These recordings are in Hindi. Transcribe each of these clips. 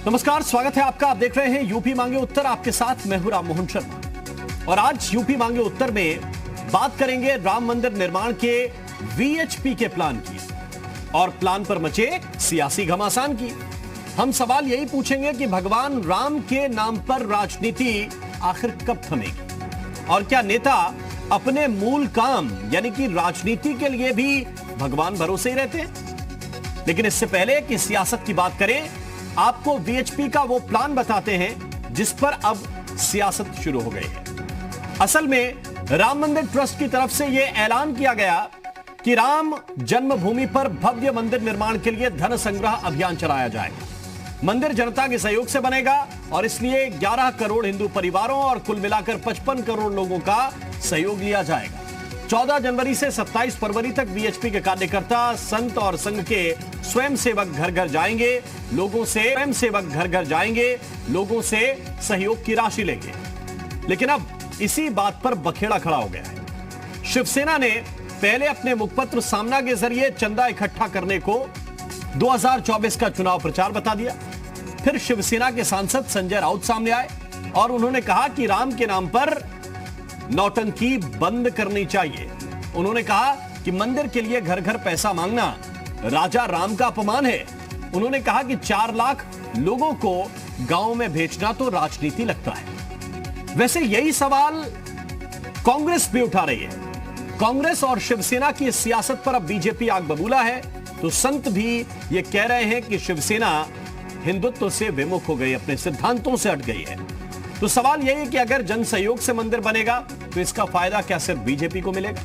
नमस्कार, स्वागत है आपका। आप देख रहे हैं यूपी मांगे उत्तर। आपके साथ मैं हूं राम मोहन शर्मा और आज यूपी मांगे उत्तर में बात करेंगे राम मंदिर निर्माण के वीएचपी के प्लान की और प्लान पर मचे सियासी घमासान की। हम सवाल यही पूछेंगे कि भगवान राम के नाम पर राजनीति आखिर कब थमेगी और क्या नेता अपने मूल काम यानी कि राजनीति के लिए भी भगवान भरोसे ही रहते हैं। लेकिन इससे पहले कि सियासत की बात करें, आपको वीएचपी का वो प्लान बताते हैं जिस पर अब सियासत शुरू हो गई है। असल में राम मंदिर ट्रस्ट की तरफ से यह ऐलान किया गया कि राम जन्मभूमि पर भव्य मंदिर निर्माण के लिए धन संग्रह अभियान चलाया जाएगा। मंदिर जनता के सहयोग से बनेगा और इसलिए 11 करोड़ हिंदू परिवारों और कुल मिलाकर 55 करोड़ लोगों का सहयोग लिया जाएगा। 14 जनवरी से 27 फरवरी तक वीएचपी के कार्यकर्ता, संत और संघ के स्वयंसेवक घर घर जाएंगे, लोगों से सहयोग की राशि लेंगे। लेकिन अब इसी बात पर बखेड़ा खड़ा हो गया है। शिवसेना ने पहले अपने मुखपत्र सामना के जरिए चंदा इकट्ठा करने को 2024 का चुनाव प्रचार बता दिया। फिर शिवसेना के सांसद संजय राउत सामने आए और उन्होंने कहा कि राम के नाम पर नौटंकी बंद करनी चाहिए। उन्होंने कहा कि मंदिर के लिए घर घर पैसा मांगना राजा राम का अपमान है। उन्होंने कहा कि 4 लाख लोगों को गांव में भेजना तो राजनीति लगता है। वैसे यही सवाल कांग्रेस भी उठा रही है। कांग्रेस और शिवसेना की सियासत पर अब बीजेपी आग बबूला है, तो संत भी ये कह रहे हैं कि शिवसेना हिंदुत्व से विमुख हो गई, अपने सिद्धांतों से हट गई है। तो सवाल यही है कि अगर जन सहयोग से मंदिर बनेगा तो इसका फायदा क्या सिर्फ बीजेपी को मिलेगा?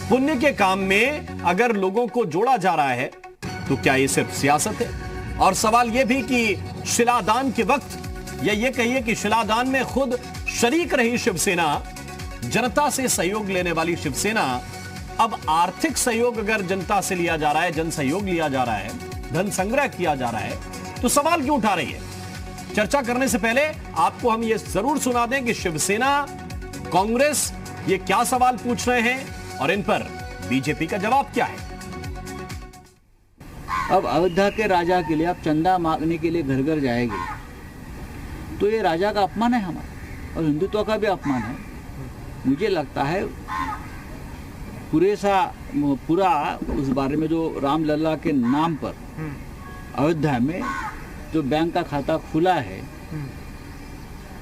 पुण्य के काम में अगर लोगों को जोड़ा जा रहा है तो क्या ये सिर्फ सियासत है? और सवाल यह भी कि शिलादान के वक्त या ये कहिए कि शिलादान में खुद शरीक रही शिवसेना, जनता से सहयोग लेने वाली शिवसेना, अब आर्थिक सहयोग अगर जनता से लिया जा रहा है, जन सहयोग लिया जा रहा है, धन संग्रह किया जा रहा है, तो सवाल क्यों उठा रही है? चर्चा करने से पहले आपको हम ये जरूर सुना दें कि शिवसेना, कांग्रेस ये क्या सवाल पूछ रहे हैं और इन पर बीजेपी का जवाब क्या है। अब अयोध्या के राजा के लिए आप चंदा मांगने के लिए घर घर जाएंगे तो ये राजा का अपमान है हमारा और हिंदुत्व का भी अपमान है। मुझे लगता है पूरा उस बारे में जो रामलला के नाम पर अयोध्या में जो बैंक का खाता खुला है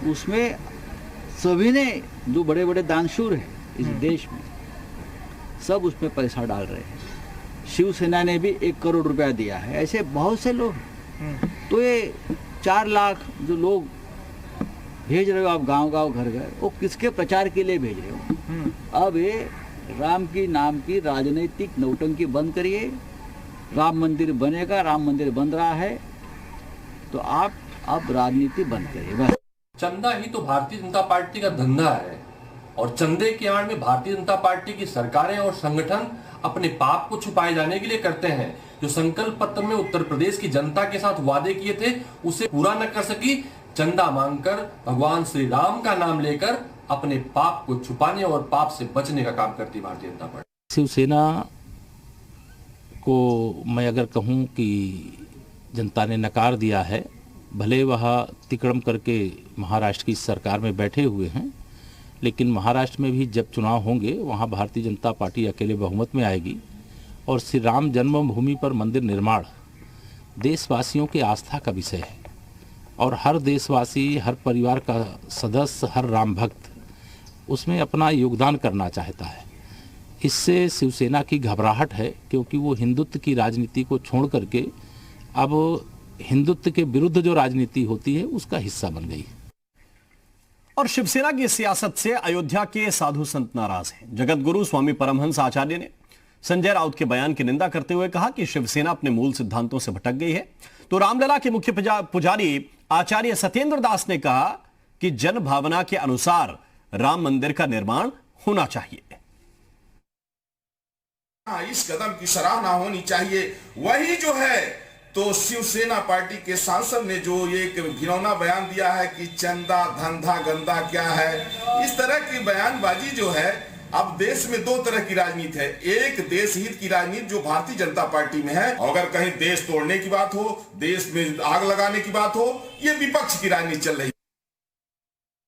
उसमें सभी ने, जो बड़े बड़े दानशूर हैं इस देश में, सब उसमें पैसा डाल रहे हैं। शिवसेना ने भी 1 करोड़ रुपया दिया है। ऐसे बहुत से लोग हैं। तो ये 4 लाख जो लोग भेज रहे हो आप गांव गांव घर घर, वो किसके प्रचार के लिए भेज रहे हो? अब ये राम की नाम की राजनीतिक नौटंकी बंद करिए। राम मंदिर बनेगा, राम मंदिर बन रहा है, तो आप अब राजनीति बंद करिए बस। चंदा ही तो भारतीय जनता पार्टी का धंधा है और चंदे के आड़ में भारतीय जनता पार्टी की सरकारें और संगठन अपने पाप को छुपाए जाने के लिए करते हैं। जो संकल्प पत्र में उत्तर प्रदेश की जनता के साथ वादे किए थे उसे पूरा न कर सकी, चंदा मांगकर भगवान श्री राम का नाम लेकर अपने पाप को छुपाने और पाप से बचने का काम करती भारतीय जनता पार्टी। शिवसेना को मैं अगर कहूं कि जनता ने नकार दिया है, भले वह तिकड़म करके महाराष्ट्र की सरकार में बैठे हुए हैं, लेकिन महाराष्ट्र में भी जब चुनाव होंगे वहां भारतीय जनता पार्टी अकेले बहुमत में आएगी और श्री राम जन्मभूमि पर मंदिर निर्माण देशवासियों की आस्था का विषय है और हर देशवासी, हर परिवार का सदस्य, हर राम भक्त उसमें अपना योगदान करना चाहता है। इससे शिवसेना की घबराहट है क्योंकि वो हिंदुत्व की राजनीति को छोड़ करके अब हिंदुत्व के विरुद्ध जो राजनीति होती है उसका हिस्सा बन गई। और शिवसेना की सियासत से अयोध्या के साधु संत नाराज हैं। जगत गुरु स्वामी परमहंस आचार्य ने संजय राउत के बयान की निंदा करते हुए कहा कि शिवसेना अपने मूल सिद्धांतों से भटक गई है। तो रामलला के मुख्य पुजारी आचार्य सत्येंद्र दास ने कहा कि जन भावना के अनुसार राम मंदिर का निर्माण होना चाहिए। इस कदम की सराहना होनी चाहिए। वही जो है तो शिवसेना पार्टी के सांसद ने जो ये घिनौना बयान दिया है कि चंदा धंधा गंदा क्या है, इस तरह की बयानबाजी जो है अब देश में दो तरह की राजनीति है, एक देश हित की राजनीति जो भारतीय जनता पार्टी में है, और अगर कहीं देश तोड़ने की बात हो, देश में आग लगाने की बात हो, ये विपक्ष की राजनीति चल रही है।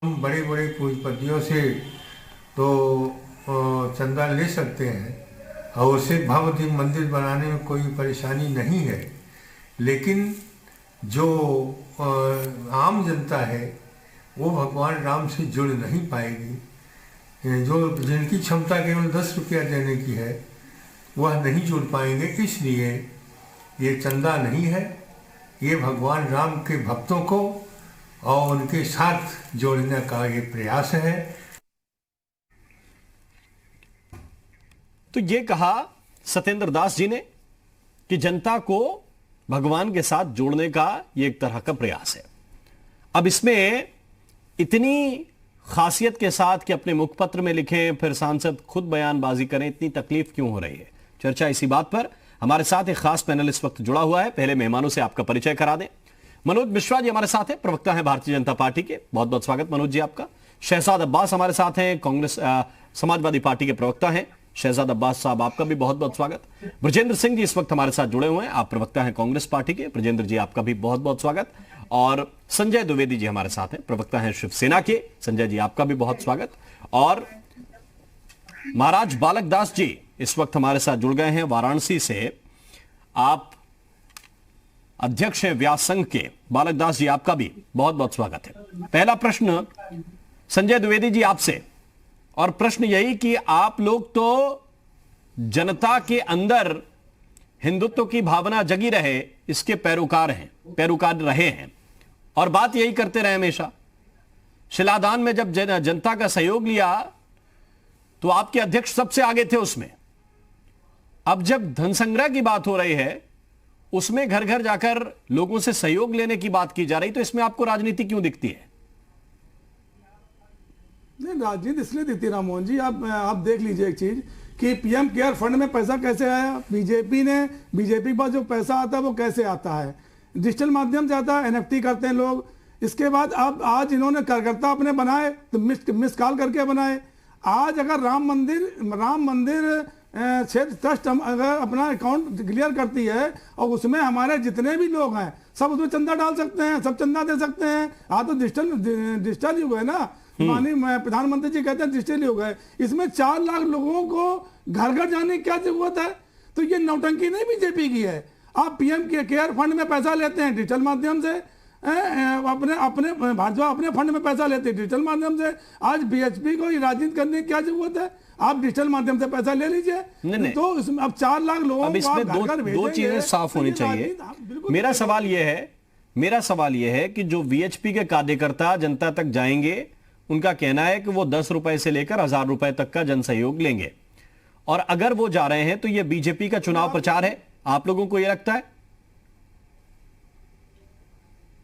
हम बड़े बड़े पूंजीपतियों से तो चंदा ले सकते हैं और उसे भव्य मंदिर बनाने में कोई परेशानी नहीं है, लेकिन जो आम जनता है वो भगवान राम से जुड़ नहीं पाएगी। जो जिनकी क्षमता केवल 10 रुपया देने की है वह नहीं जुड़ पाएंगे। इसलिए ये चंदा नहीं है, ये भगवान राम के भक्तों को और उनके साथ जोड़ने का ये प्रयास है। तो ये कहा सत्येंद्र दास जी ने कि जनता को भगवान के साथ जोड़ने का ये एक तरह का प्रयास है। अब इसमें इतनी खासियत के साथ कि अपने मुखपत्र में लिखें, फिर सांसद खुद बयानबाजी करें, इतनी तकलीफ क्यों हो रही है? चर्चा इसी बात पर। हमारे साथ एक खास पैनल इस वक्त जुड़ा हुआ है। पहले मेहमानों से आपका परिचय करा दें। मनोज मिश्रा जी हमारे साथ हैं, प्रवक्ता हैं भारतीय जनता पार्टी के। बहुत बहुत स्वागत मनोज जी आपका। शहजाद अब्बास हमारे साथ हैं, कांग्रेस समाजवादी पार्टी के प्रवक्ता हैं। शहजाद अब्बास साहब आपका भी बहुत बहुत स्वागत। ब्रजेंद्र सिंह जी इस वक्त हमारे साथ जुड़े हुए हैं, आप प्रवक्ता हैं कांग्रेस पार्टी के। ब्रजेंद्र जी आपका भी बहुत बहुत स्वागत। और संजय द्विवेदी जी हमारे साथ हैं, प्रवक्ता हैं शिवसेना के। संजय जी आपका भी बहुत स्वागत। और महाराज बालक दास जी इस वक्त हमारे साथ जुड़ गए हैं वाराणसी से। आप अध्यक्ष हैं व्यास संघ के। बालक दास जी आपका भी बहुत बहुत स्वागत है। पहला प्रश्न संजय द्विवेदी जी आपसे, और प्रश्न यही कि आप लोग तो जनता के अंदर हिंदुत्व की भावना जगी रहे इसके पैरोकार रहे हैं और बात यही करते रहे हमेशा। शिलादान में जब जनता का सहयोग लिया तो आपके अध्यक्ष सबसे आगे थे उसमें। अब जब धन संग्रह की बात हो रही है, उसमें घर घर जाकर लोगों से सहयोग लेने की बात की जा रही, तो इसमें आपको राजनीति क्यों दिखती है? नहीं, राजनीति इसलिए दिखती राम मोहन जी, आप देख लीजिए एक चीज कि पीएम केयर फंड में पैसा कैसे आया। बीजेपी के पास जो पैसा आता है वो कैसे आता है? डिजिटल माध्यम से आता है, NFT करते हैं लोग। इसके बाद अब आज इन्होंने कार्यकर्ता अपने बनाए तो मिस कॉल करके बनाए। आज अगर राम मंदिर क्षेत्र ट्रस्ट अगर अपना अकाउंट क्लियर करती है और उसमें हमारे जितने भी लोग हैं सब उसमें चंदा डाल सकते हैं, सब चंदा दे सकते हैं। आज तो डिजिटल युग है ना, माननीय प्रधानमंत्री जी कहते हैं डिजिटल युग है। इसमें 4 लाख लोगों को घर घर जाने की क्या जरूरत है? तो ये नौटंकी नहीं बीजेपी की है। आप पीएम केयर फंड में पैसा लेते हैं डिजिटल माध्यम से, अपने भाजपा अपने फंड में पैसा लेते हैं डिजिटल माध्यम से। आज बीएचपी को राजनीति करने की क्या जरूरत है? आप डिजिटल माध्यम से पैसा ले लीजिए। नहीं। तो इसमें अब 4 लाख लोगों अब इसमें दो चीजें साफ होनी चाहिए। मेरा सवाल यह है कि जो वीएचपी के कार्यकर्ता जनता तक जाएंगे, उनका कहना है कि वो 10 रुपए से लेकर 1000 रुपए तक का जन सहयोग लेंगे, और अगर वो जा रहे हैं तो ये बीजेपी का चुनाव प्रचार है। आप लोगों को यह लगता है?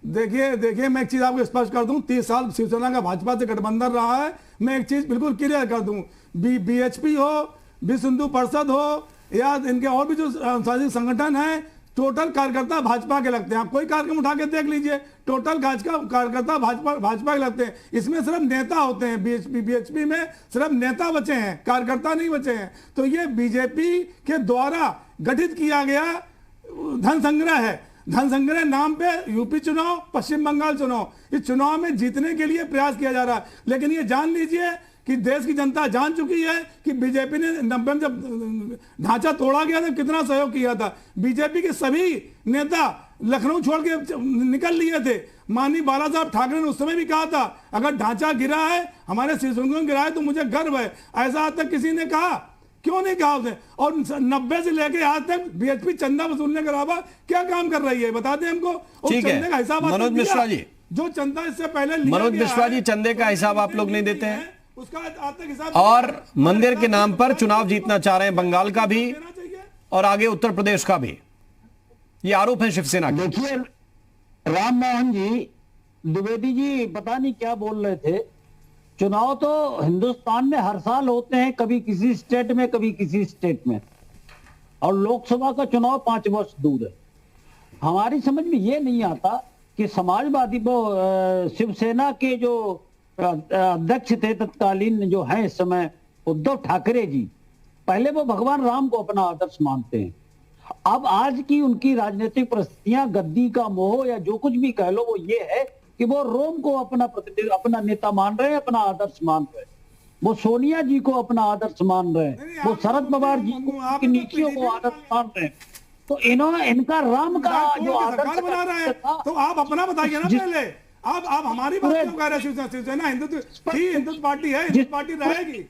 देखिए मैं एक चीज आपको स्पष्ट कर दूं, 30 साल शिवसेना का भाजपा से गठबंधन रहा है। मैं एक चीज बिल्कुल क्लियर कर दूं, बीएचपी हो, विश्व हिंदू परिषद हो, या इनके और भी जो सामाजिक संगठन है, टोटल कार्यकर्ता भाजपा के लगते हैं। आप कोई कार्यक्रम उठा के देख लीजिए, टोटल कार्यकर्ता भाजपा के लगते हैं। इसमें सिर्फ नेता होते हैं, बीएचपी में सिर्फ नेता बचे हैं, कार्यकर्ता नहीं बचे हैं। तो ये बीजेपी के द्वारा गठित किया गया धन संग्रह है। धन संग्रह नाम पे यूपी चुनाव, पश्चिम बंगाल चुनाव, इस चुनाव में जीतने के लिए प्रयास किया जा रहा है। लेकिन ये जान लीजिए कि देश की जनता जान चुकी है कि बीजेपी ने 90 में जब ढांचा तोड़ा गया तो कितना सहयोग किया था। बीजेपी के सभी नेता लखनऊ छोड़ के निकल लिए थे। माननीय बाला साहब ठाकरे ने उस समय भी कहा था, अगर ढांचा गिरा है, हमारे शिवसंगम गिरा है तो मुझे गर्व है। ऐसा आज तक किसी ने कहा? क्यों नहीं कहा उसने? और 90 से लेके आज तक बीएचपी चंदा वसूलने के अलावा क्या काम कर रही है, बता दें हमको। ठीक है मनोज मिश्रा जी, जो चंदा इससे पहले मनोज मिश्रा जी, चंदे का हिसाब आप लोग नहीं देते हैं, उसका आज तक हिसाब, और मंदिर के नाम पर चुनाव जीतना चाह रहे हैं, बंगाल का भी और आगे उत्तर प्रदेश का भी। ये आरोप है शिवसेना के। देखिए राम मोहन जी, द्विवेदी जी पता नहीं क्या बोल रहे थे। चुनाव तो हिंदुस्तान में हर साल होते हैं, कभी किसी स्टेट में कभी किसी स्टेट में, और लोकसभा का चुनाव 5 वर्ष दूर है। हमारी समझ में ये नहीं आता कि समाजवादी शिवसेना के जो अध्यक्ष थे तत्कालीन जो हैं इस समय उद्धव ठाकरे जी, पहले वो भगवान राम को अपना आदर्श मानते हैं। अब आज की उनकी राजनीतिक परिस्थितियां, गद्दी का मोह या जो कुछ भी कह लो, वो ये है कि वो रोम को अपना नेता मान रहे हैं, अपना आदर्श मान रहे हैं। वो सोनिया जी को अपना आदर्श मान रहे हैं, वो शरद पवार जी को की नीतियों को आदर्श मान रहे हैं। तो इन्होंने इनका राम का जो आदर्श बना रहा है, तो आप अपना बताइए ना पहले। आप हमारी बात क्यों कह रहे हैं? शिवसेना हिंदुत्व पार्टी है, हिंदुत्व पार्टी रहेगी।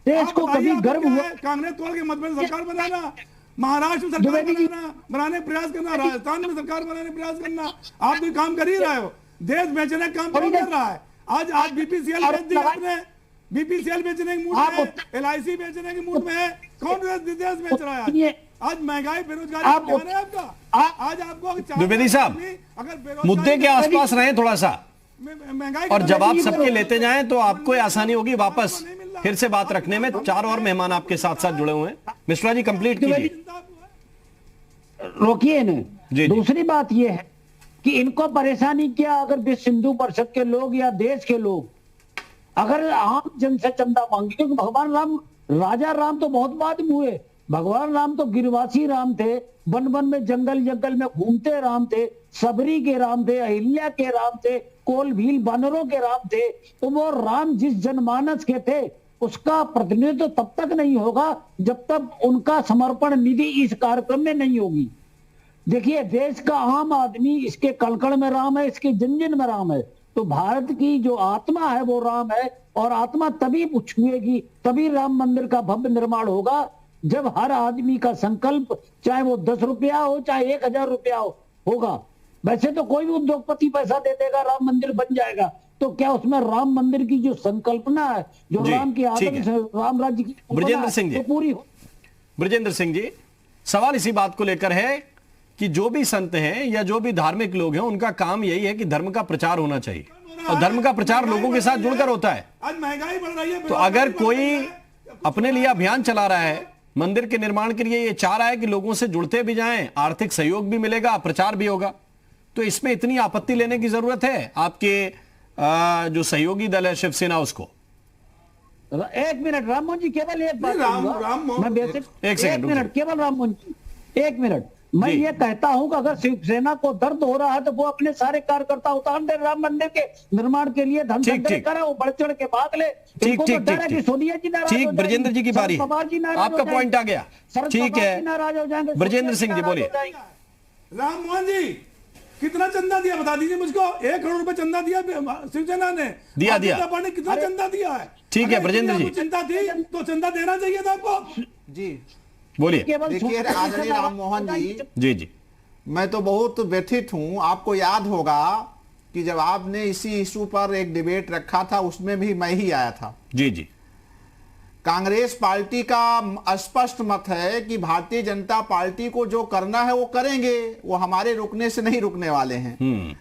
देश को कभी गर्व हुआ कांग्रेस तोड़ के मध्य प्रदेश सरकार बनाना, महाराष्ट्र में सरकार बनाने प्रयास करना, राजस्थान में सरकार बनाने प्रयास करना, आप भी काम कर ही रहे हो। देश बेचने का काम कौन कर रहा है? आज बीपीसीएल बेच दिया आपने, बीपीसीएल बेचने के मूड में है, LIC बेचने के मूड में है। कौन देश बेच रहा है? आज महंगाई, बेरोजगारी आपका। आज आपको द्विवेदी साहब, मुद्दे के आसपास रहे थोड़ा सा, महंगाई और जवाब सबके लेते जाएं तो आपको आसानी होगी वापस फिर से बात रखने में। 4 और मेहमान आपके साथ साथ जुड़े हुए हैं। मिश्रा जी कंप्लीट कीजिए। रोकिए न। दूसरी बात यह है कि इनको परेशानी क्या, अगर विश्व हिंदू परिषद के लोग या देश के लोग अगर आम जन से चंदा मांगे, क्योंकि भगवान राम, राजा राम तो बहुत बाद में हुए, भगवान राम तो गिरवासी राम थे, वन वन में जंगल जंगल में घूमते राम थे, सबरी के राम थे, अहिल्या के राम थे, कोल भील बानरों के राम थे। तो वो राम जिस जनमानस के थे उसका प्रतिनिधित्व तब तक नहीं होगा जब तक उनका समर्पण निधि इस कार्यक्रम में नहीं होगी। देखिए, देश का आम आदमी इसके कलकड़ में राम है, इसके जन में राम है। तो भारत की जो आत्मा है वो राम है, और आत्मा तभी छुएगी, तभी राम मंदिर का भव्य निर्माण होगा जब हर आदमी का संकल्प, चाहे वो 10 रुपया हो चाहे 1000 रुपया होगा। वैसे तो कोई भी उद्योगपति पैसा दे देगा, राम मंदिर बन जाएगा। तो क्या उसमें राम मंदिर की जो संकल्पना है, जो राम की आदर्श राम राज्य की ब्रजेंद्र सिंह जी, तो पूरी हो। ब्रजेंद्र सिंह जी, सवाल इसी बात को लेकर है कि जो भी संत हैं या जो भी धार्मिक लोग हैं, उनका काम यही है कि धर्म का प्रचार होना चाहिए, और धर्म का प्रचार लोगों के साथ जुड़कर होता है। आज महंगाई बढ़ रही है, तो अगर कोई अपने लिए अभियान चला रहा है, मंदिर के निर्माण के लिए, ये चाह रहा है कि लोगों से जुड़ते भी जाएं, आर्थिक सहयोग भी मिलेगा, प्रचार भी होगा, तो इसमें इतनी आपत्ति लेने की जरूरत है? आपके जो सहयोगी दल है शिवसेना, उसको 1 मिनट राम मोहन जी, केवल एक बात एक मिनट केवल राम मोहन जी, 1 मिनट। मैं ये कहता हूं कि अगर शिवसेना को दर्द हो रहा है तो वो अपने सारे कार्यकर्ता उतार दे, राम मंदिर के निर्माण के लिए धन संग्रह करे, वो बढ़ चढ़ के भाग ले। सोनिया जी नाराज, ठीक, ब्रजेंद्र जी की बारी, आपका पॉइंट आ गया, ठीक है। नाराज हो जाएंगे, ब्रजेंद्र सिंह जी बोलिए। राम मोहन जी, कितना चंदा दिया बता दीजिए मुझको। 1 करोड़ रुपए चंदा दिया शिवसेना ने, दिया पार्टी कितना चंदा दिया है? ठीक है ब्रजेंद्र जी, चिंता थी तो चंदा देना चाहिए था आपको जी। बोलिए। देखिए आदरणीय राम मोहन जी, जी, मैं तो बहुत व्यथित हूं। आपको याद होगा कि जब आपने इसी इशू पर एक डिबेट रखा था, उसमें भी मैं ही आया था। जी जी। कांग्रेस पार्टी का स्पष्ट मत है कि भारतीय जनता पार्टी को जो करना है वो करेंगे, वो हमारे रुकने से नहीं रुकने वाले हैं,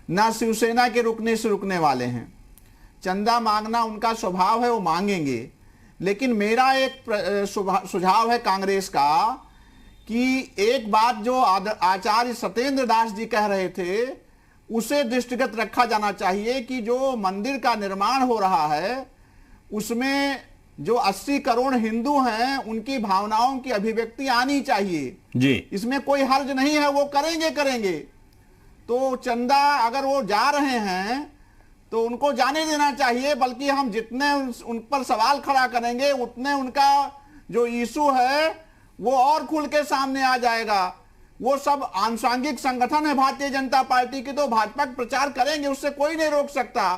ना शिवसेना के रुकने से रुकने वाले हैं। चंदा मांगना उनका स्वभाव है, वो मांगेंगे। लेकिन मेरा एक सुझाव है कांग्रेस का कि एक बात जो आचार्य सत्येंद्र दास जी कह रहे थे, उसे दृष्टिगत रखा जाना चाहिए कि जो मंदिर का निर्माण हो रहा है उसमें जो 80 करोड़ हिंदू हैं उनकी भावनाओं की अभिव्यक्ति आनी चाहिए जी। इसमें कोई हर्ज नहीं है, वो करेंगे। तो चंदा अगर वो जा रहे हैं तो उनको जाने देना चाहिए, बल्कि हम जितने उन पर सवाल खड़ा करेंगे उतने उनका जो इशू है वो और खुल के सामने आ जाएगा। वो सब आनुषंगिक संगठन है भारतीय जनता पार्टी की, तो भाजपा का प्रचार करेंगे, उससे कोई नहीं रोक सकता।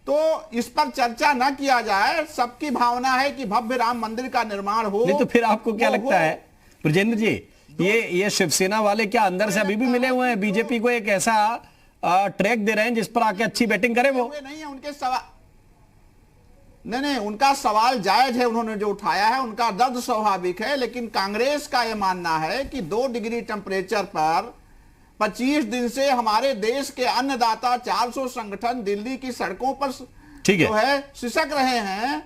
तो इस पर चर्चा ना किया जाए। सबकी भावना है कि भव्य राम मंदिर का निर्माण हो। नहीं तो फिर आपको क्या लगता है ब्रजेंद्र जी, ये शिवसेना वाले क्या अंदर से अभी भी मिले हुए हैं बीजेपी को, एक ऐसा ट्रैक दे रहे हैं जिस पर आके अच्छी बैटिंग करे? वो नहीं है उनके सवाल, नहीं, उनका सवाल जायज है, उन्होंने जो उठाया है, उनका दर्द स्वाभाविक है। लेकिन कांग्रेस का यह मानना है कि 2 डिग्री टेम्परेचर पर 25 दिन से हमारे देश के अन्नदाता 400 संगठन दिल्ली की सड़कों पर जो है सिसक रहे हैं।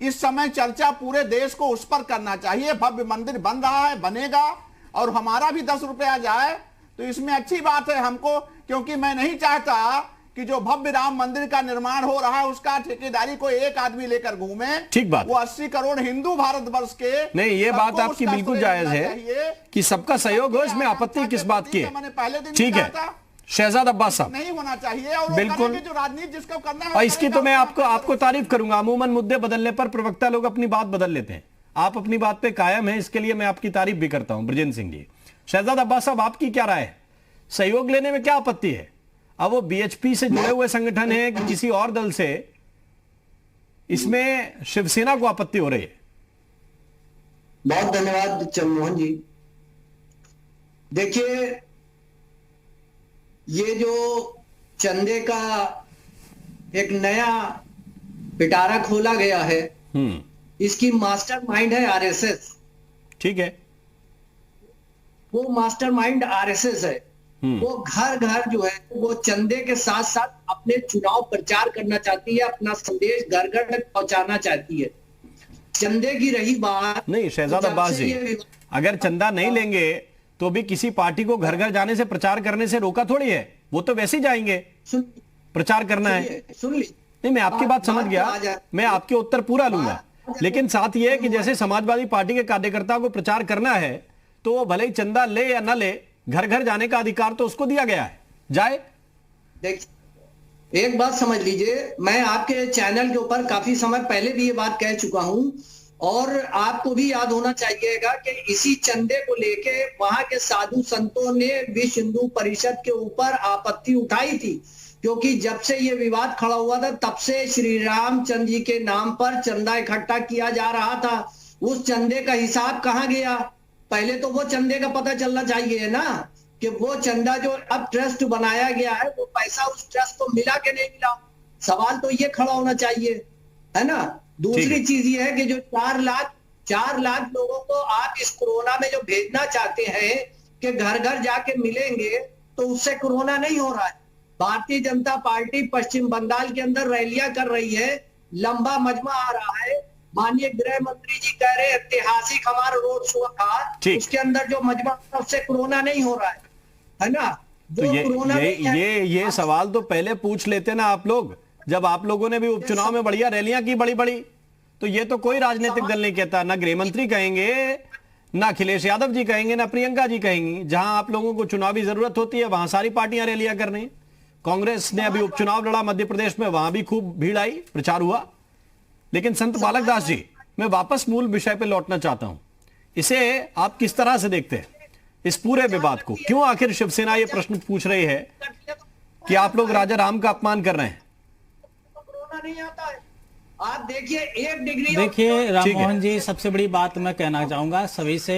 इस समय चर्चा पूरे देश को उस पर करना चाहिए। भव्य मंदिर बन रहा है, बनेगा, और हमारा भी 10 रुपया जाए तो इसमें अच्छी बात है हमको, क्योंकि मैं नहीं चाहता कि जो भव्य राम मंदिर का निर्माण हो रहा है उसका ठेकेदारी कोई एक आदमी लेकर घूमे। ठीक बात। वो 80 करोड़ हिंदू भारतवर्ष के, नहीं, ये बात आपकी बिल्कुल जायज है कि सबका सहयोग हो, इसमें आपत्ति किस बात की है? मैंने पहले दिन ठीक है शहजाद अब्बास साहब, नहीं होना चाहिए और बिल्कुल जो राजनीति जिसको करना है और इसकी तो मैं आपको तारीफ करूंगा। अमूमन मुद्दे बदलने पर प्रवक्ता लोग अपनी बात बदल लेते हैं, आप अपनी बात पे कायम है, इसके लिए मैं आपकी तारीफ भी करता हूं ब्रजेंद्र सिंह जी। शहजाद अब्बास साहब, आपकी क्या राय है? सहयोग लेने में क्या आपत्ति है? अब वो बीएचपी से जुड़े हुए संगठन है कि किसी और दल से, इसमें शिवसेना को आपत्ति हो रही है। बहुत धन्यवाद चंद्रमोहन जी। देखिए, ये जो चंदे का एक नया पिटारा खोला गया है, इसकी मास्टरमाइंड है आरएसएस। ठीक है, वो मास्टरमाइंड आरएसएस है। वो घर घर जो है वो चंदे के साथ साथ अपने चुनाव प्रचार करना चाहती है, अपना संदेश घर घर तक पहुंचाना चाहती है। चंदे की रही बात, नहीं शहजाद अब्बास जी, अगर चंदा नहीं लेंगे तो भी किसी पार्टी को घर घर जाने से प्रचार करने से रोका थोड़ी है, वो तो वैसे ही जाएंगे, प्रचार करना है। सुन ली, नहीं, मैं आपकी बात समझ गया, मैं आपके उत्तर पूरा लूंगा, लेकिन साथ ये है कि जैसे समाजवादी पार्टी के कार्यकर्ता को प्रचार करना है तो वो भले ही चंदा ले या ना ले, घर घर जाने का अधिकार तो उसको दिया गया है, जाए। देखिए, एक बात समझ लीजिए, मैं आपके चैनल के ऊपर काफी समय पहले भी ये बात कह चुका हूं और आपको भी याद होना चाहिएगा कि इसी चंदे को लेके वहां के साधु संतों ने विश्व हिंदू परिषद के ऊपर आपत्ति उठाई थी, क्योंकि जब से ये विवाद खड़ा हुआ था तब से श्री रामचंद्र जी के नाम पर चंदा इकट्ठा किया जा रहा था। उस चंदे का हिसाब कहाँ गया? पहले तो वो चंदे का पता चलना चाहिए ना कि वो चंदा जो अब ट्रस्ट बनाया गया है वो पैसा उस ट्रस्ट को मिला कि नहीं मिला। सवाल तो ये खड़ा होना चाहिए, है ना। दूसरी चीज ये है कि जो 4 लाख लोगों को आप इस कोरोना में जो भेजना चाहते हैं कि घर घर जाके मिलेंगे, तो उससे कोरोना नहीं हो रहा है। भारतीय जनता पार्टी पश्चिम बंगाल के अंदर रैलियां कर रही है, लंबा मजमा आ रहा है। माननीय गृह मंत्री जी कह रहे ऐतिहासिक हमारा रोड शो था, उसके अंदर जो मजमा उससे कोरोना नहीं हो रहा है ना। तो ये सवाल तो पहले पूछ लेते ना आप लोग, जब आप लोगों ने भी उपचुनाव में बढ़िया रैलियां की बड़ी बड़ी, तो ये तो कोई राजनीतिक दल नहीं कहता, ना गृह मंत्री कहेंगे, ना अखिलेश यादव जी कहेंगे, ना प्रियंका जी कहेंगी। जहां आप लोगों को चुनावी जरूरत होती है वहां सारी पार्टियां रैलियां कर रही हैं। कांग्रेस ने अभी उपचुनाव लड़ा मध्य प्रदेश में, वहां भी खूब भीड़ आई, प्रचार हुआ। लेकिन संत बालक दास जी, मैं वापस मूल विषय पे लौटना चाहता हूं। इसे आप किस तरह से देखते हैं, इस पूरे विवाद को? क्यों आखिर शिवसेना ये प्रश्न पूछ रही है कि आप लोग राजा राम का अपमान कर रहे हैं? नहीं आता है। आप देखिए 1 डिग्री। देखिए राममोहन जी, सबसे बड़ी बात मैं कहना चाहूंगा सभी से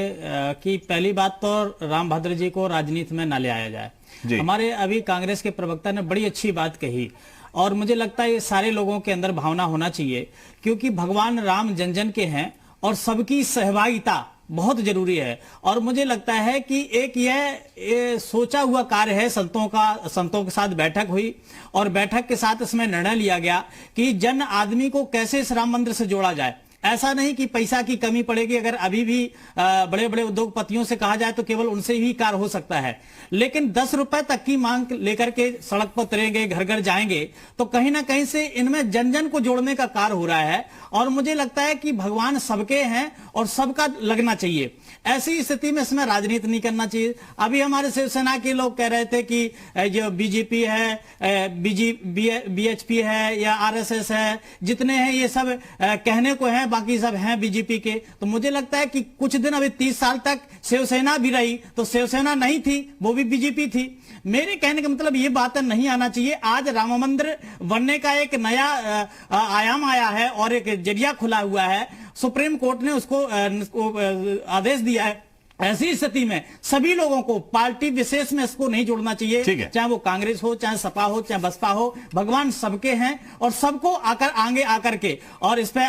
कि पहली बात तो रामभद्र जी को राजनीति में न ले आया जाए। हमारे अभी कांग्रेस के प्रवक्ता ने बड़ी अच्छी बात कही और मुझे लगता है ये सारे लोगों के अंदर भावना होना चाहिए, क्योंकि भगवान राम जन जन के हैं और सबकी सहभागिता बहुत जरूरी है। और मुझे लगता है कि एक यह सोचा हुआ कार्य है, संतों के साथ बैठक हुई और बैठक के साथ इसमें निर्णय लिया गया कि जन आदमी को कैसे इस राम मंदिर से जोड़ा जाए। ऐसा नहीं कि पैसा की कमी पड़ेगी, अगर अभी भी बड़े बड़े उद्योगपतियों से कहा जाए तो केवल उनसे ही कार्य हो सकता है, लेकिन 10 रुपए तक की मांग लेकर के सड़क पर उतरेंगे, घर घर जाएंगे, तो कहीं ना कहीं से इनमें जन जन को जोड़ने का कार्य हो रहा है। और मुझे लगता है कि भगवान सबके हैं और सबका लगना चाहिए। ऐसी स्थिति में इसमें राजनीति नहीं करना चाहिए। अभी हमारे शिवसेना के लोग कह रहे थे कि जो बीजेपी है, बीएचपी है या आरएसएस है, जितने हैं ये सब कहने को हैं, बाकी सब हैं बीजेपी के। तो मुझे लगता है कि कुछ दिन अभी 30 साल तक शिवसेना भी रही तो शिवसेना नहीं थी, वो भी बीजेपी थी। मेरे कहने का मतलब ये बात नहीं आना चाहिए। आज राम मंदिर बनने का एक नया आयाम आया है और एक जरिया खुला हुआ है, सुप्रीम कोर्ट ने उसको आदेश दिया है। ऐसी स्थिति में सभी लोगों को पार्टी विशेष में इसको नहीं जोड़ना चाहिए, चाहे वो कांग्रेस हो, चाहे सपा हो, चाहे बसपा हो। भगवान सबके हैं और सबको आगे आकर के और इस पे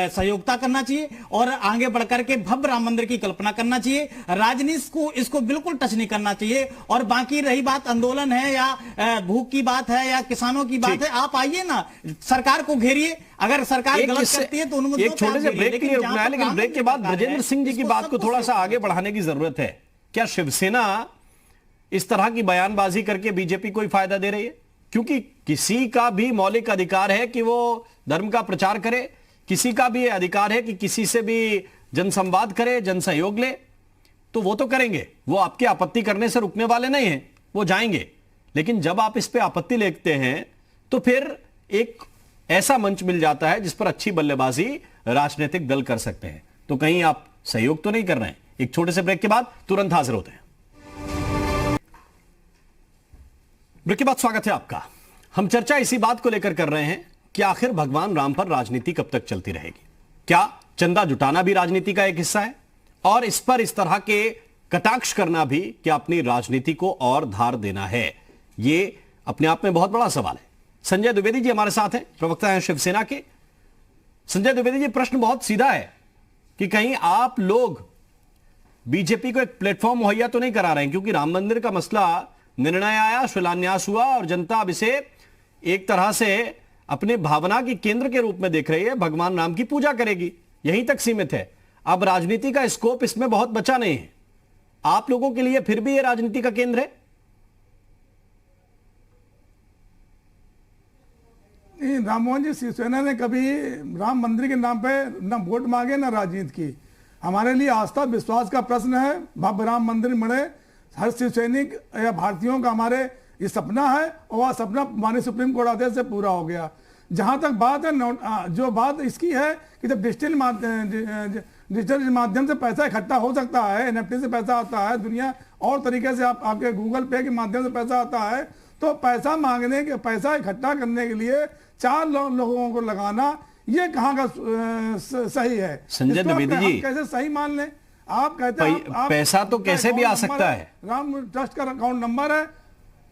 सहयोगिता करना चाहिए और आगे बढ़कर के भव्य राम मंदिर की कल्पना करना चाहिए। राजनीति को इसको बिल्कुल टच नहीं करना चाहिए। और बाकी रही बात आंदोलन है या भूख की बात है या किसानों की बात है, आप आइए ना, सरकार को घेरिए। अगर सरकार गलत करती है तो एक छोटे से ब्रेक के लिए रुकना है, लेकिन ब्रेक के बाद ब्रजेंद्र सिंह जी की बात को थोड़ा सा आगे बढ़ाने की जरूरत है। क्या शिवसेना इस तरह की बयानबाजी करके बीजेपी को फायदा दे रही है? क्योंकि किसी का भी मौलिक अधिकार है कि वो धर्म का प्रचार करे, किसी का भी अधिकार है कि किसी से भी जनसंवाद करे, जनसहयोग ले, तो वो तो करेंगे, वो आपकी आपत्ति करने से रुकने वाले नहीं हैं, वो जाएंगे। लेकिन जब आप इस पे आपत्ति लेते हैं तो फिर एक ऐसा मंच मिल जाता है जिस पर अच्छी बल्लेबाजी राजनीतिक दल कर सकते हैं। तो कहीं आप सहयोग तो नहीं कर रहे हैं। एक छोटे से ब्रेक के बाद तुरंत हाजिर होते हैं। ब्रेक के बाद स्वागत है आपका। हम चर्चा इसी बात को लेकर कर रहे हैं कि आखिर भगवान राम पर राजनीति कब तक चलती रहेगी। क्या चंदा जुटाना भी राजनीति का एक हिस्सा है, और इस पर इस तरह के कटाक्ष करना भी क्या अपनी राजनीति को और धार देना है? ये अपने आप में बहुत बड़ा सवाल है। संजय द्विवेदी जी हमारे साथ हैं, प्रवक्ता हैं शिवसेना के। संजय द्विवेदी जी, प्रश्न बहुत सीधा है कि कहीं आप लोग बीजेपी को एक प्लेटफॉर्म मुहैया तो नहीं करा रहे हैं, क्योंकि राम मंदिर का मसला, निर्णय आया, शिलान्यास हुआ और जनता अब इसे एक तरह से अपने भावना के केंद्र के रूप में देख रही है, भगवान राम की पूजा करेगी, यहीं तक सीमित है। अब राजनीति का स्कोप इसमें बहुत बचा नहीं है। आप लोगों के लिए फिर भी यह राजनीति का केंद्र है? राममोहन जी, शिवसेना ने कभी राम मंदिर के नाम पे ना वोट मांगे ना राजनीति की। हमारे लिए आस्था विश्वास का प्रश्न है। भव्य राम मंदिर बने, हर शिव सैनिक या भारतीयों का हमारे ये सपना है, और वह सपना माननीय सुप्रीम कोर्ट आदेश से पूरा हो गया। जहां तक बात है, जो बात इसकी है कि जब डिजिटल माध्यम से पैसा इकट्ठा हो सकता है, NFT से पैसा आता है, दुनिया और तरीके से आपके गूगल पे के माध्यम से पैसा आता है, तो पैसा मांगने के, पैसा इकट्ठा करने के लिए 4 लोगों को लगाना, ये कहाँ का सही है? संजय द्विवेदी जी, कैसे सही मान लें? आप कहते हैं पैसा तो कैसे भी आ सकता है। राम ट्रस्ट का अकाउंट नंबर है,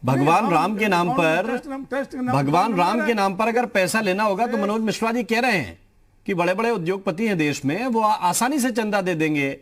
भगवान राम के नाम पर, भगवान राम के नाम पर अगर पैसा लेना होगा तो मनोज मिश्रा जी कह रहे हैं कि बड़े बड़े उद्योगपति हैं देश में, वो आसानी से चंदा दे देंगे।